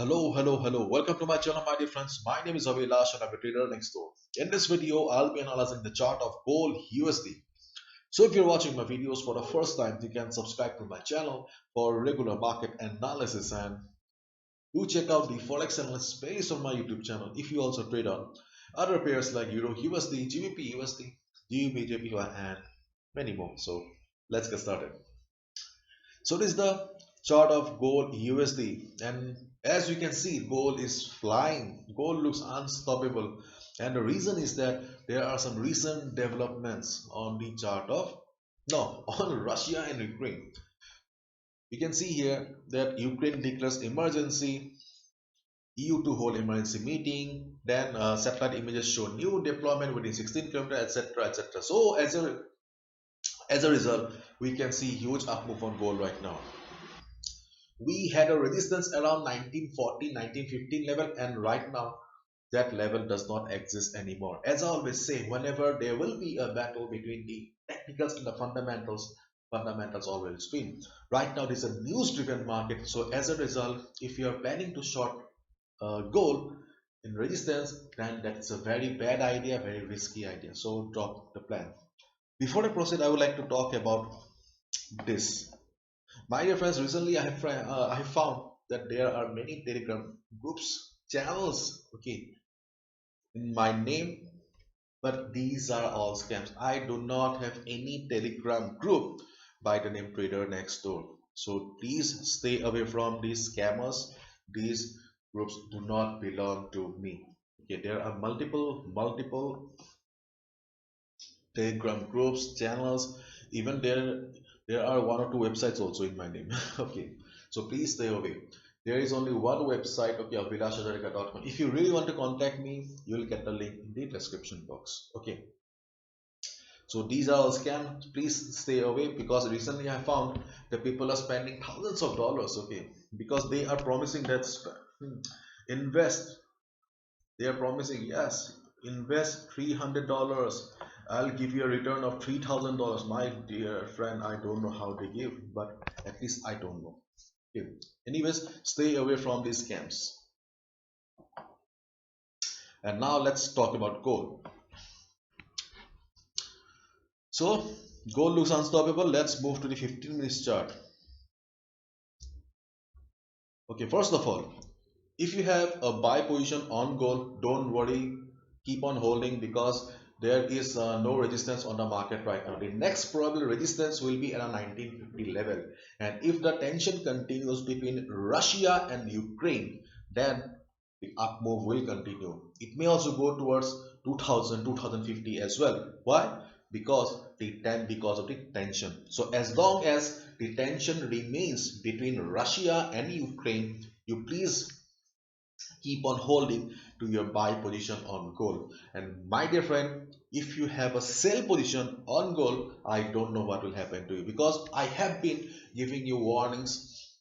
Hello. Welcome to my channel, my dear friends. My name is Avilash and I'm a trader next door. In this video, I'll be analyzing the chart of gold USD. So if you're watching my videos for the first time, you can subscribe to my channel for regular market analysis and do check out the Forex analysis space on my YouTube channel if you also trade on other pairs like Euro USD, GBP USD, GBP, JPY and many more. So let's get started. So this is the chart of gold USD, and as you can see, gold is flying. Gold looks unstoppable, and the reason is that there are some recent developments on the chart of no on Russia and Ukraine. You can see here that Ukraine declares emergency, EU to hold emergency meeting, then satellite images show new deployment within 16 kilometers, etc., etc. So as a result, we can see huge up move on gold right now. We had a resistance around 1940 1915 level, and right now that level does not exist anymore. As I always say, whenever there will be a battle between the technicals and the fundamentals always win. Right now this is a news driven market, so as a result, if you are planning to short gold in resistance, then that's a very bad idea, very risky idea, so drop the plan. Before I proceed, I would like to talk about this. My dear friends, recently I have found that there are many Telegram groups, channels, okay, in my name, but these are all scams. I do not have any Telegram group by the name Trader Next Door. So please stay away from these scammers. These groups do not belong to me. Okay, there are multiple Telegram groups, channels, even there are one or two websites also in my name. Okay, so please stay away. There is only one website, okay, abhilashajarika.com. If you really want to contact me, you will get the link in the description box. Okay, so these are all scams. Please stay away, because recently I found that people are spending thousands of dollars, okay, because they are promising that invest. They are promising, yes, invest $300. I'll give you a return of $3,000. My dear friend, I don't know how they give, but at least I don't know. Okay. Anyways, stay away from these scams. And now let's talk about gold. So gold looks unstoppable. Let's move to the 15 minutes chart. Okay, first of all, if you have a buy position on gold, don't worry, keep on holding, because there is no resistance on the market right now. The next probable resistance will be around 1950 level, and if the tension continues between Russia and Ukraine, then the up move will continue. It may also go towards 2000 2050 as well. Why? Because of the tension. So as long as the tension remains between Russia and Ukraine, you please keep on holding to your buy position on gold. And my dear friend, if you have a sell position on gold, I don't know what will happen to you, because I have been giving you warnings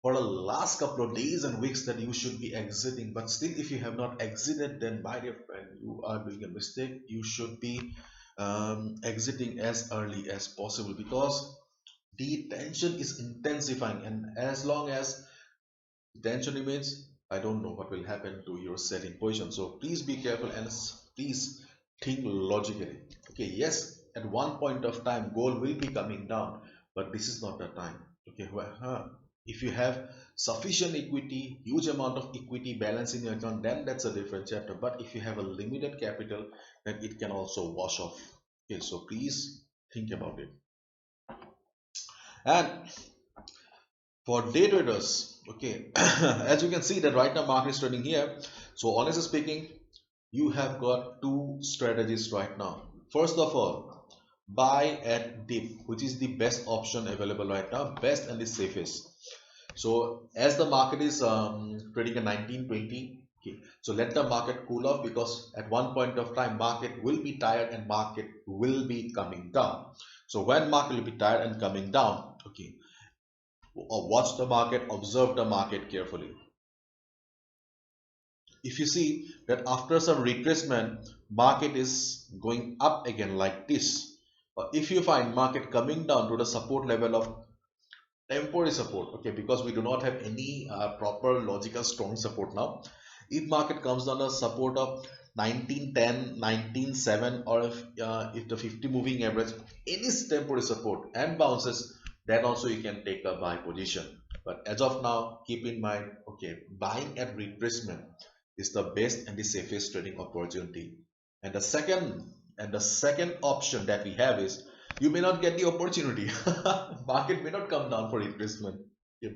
for the last couple of days and weeks that you should be exiting. But still, if you have not exited, then my dear friend, you are doing a mistake. You should be exiting as early as possible, because the tension is intensifying, and as long as tension remains, I don't know what will happen to your selling position. So please be careful and please think logically. Okay, yes, at one point of time gold will be coming down, but this is not the time. Okay, well, if you have sufficient equity, huge amount of equity balance in your account, then that's a different chapter. But if you have a limited capital, then it can also wash off. Okay, so please think about it. And for day traders, okay, as you can see that right now market is trading here. So honestly speaking, you have got two strategies right now. First of all, buy at dip, which is the best option available right now, best and the safest. So as the market is trading at 1920, okay, so let the market cool off, because at one point of time market will be tired and market will be coming down. So when market will be tired and coming down, okay, watch the market, observe the market carefully. If you see that after some retracement, market is going up again like this, or if you find market coming down to the support level of temporary support, okay, because we do not have any proper logical strong support now. If market comes down a support of 1910, 19.7, or if the 50 moving average any temporary support and bounces, then also you can take a buy position. But as of now, keep in mind, okay, buying at retracement is the best and the safest trading opportunity. And the second option that we have is, you may not get the opportunity. Market may not come down for retracement. Okay.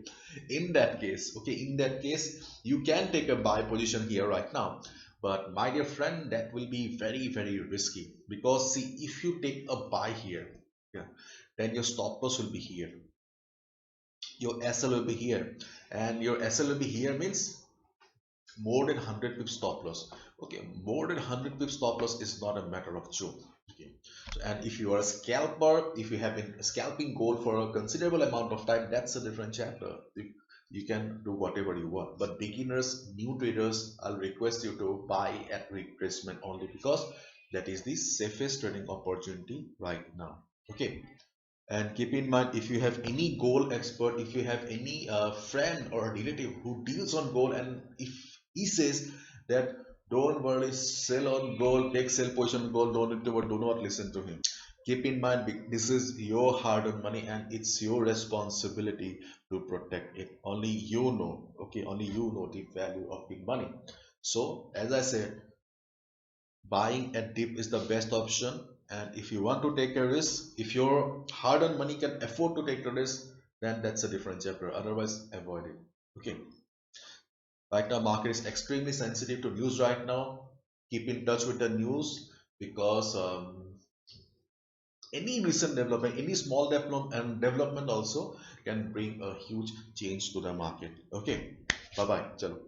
In that case, you can take a buy position here right now. But my dear friend, that will be very, very risky, because see, if you take a buy here, yeah, then your stop loss will be here, your SL will be here, and your SL will be here means more than 100 pips stop loss. Okay, more than 100 pips stop loss is not a matter of joke. Okay, so, and if you are a scalper, if you have been scalping gold for a considerable amount of time, that's a different chapter. You can do whatever you want, but beginners, new traders, I'll request you to buy at retracement only, because that is the safest trading opportunity right now. Okay, and keep in mind, if you have any gold expert, if you have any friend or relative who deals on gold, and if he says that don't worry, sell on gold, take sell position on gold, don't do, do not listen to him. Keep in mind, this is your hard-earned money and it's your responsibility to protect it. Only you know, okay, only you know the value of the money. So as I said, buying at dip is the best option. And if you want to take a risk, if your hard-earned money can afford to take a risk, then that's a different chapter. Otherwise, avoid it. Okay, right now market is extremely sensitive to news right now. Keep in touch with the news, because any recent development, any small development also can bring a huge change to the market. Okay, bye bye, chalo.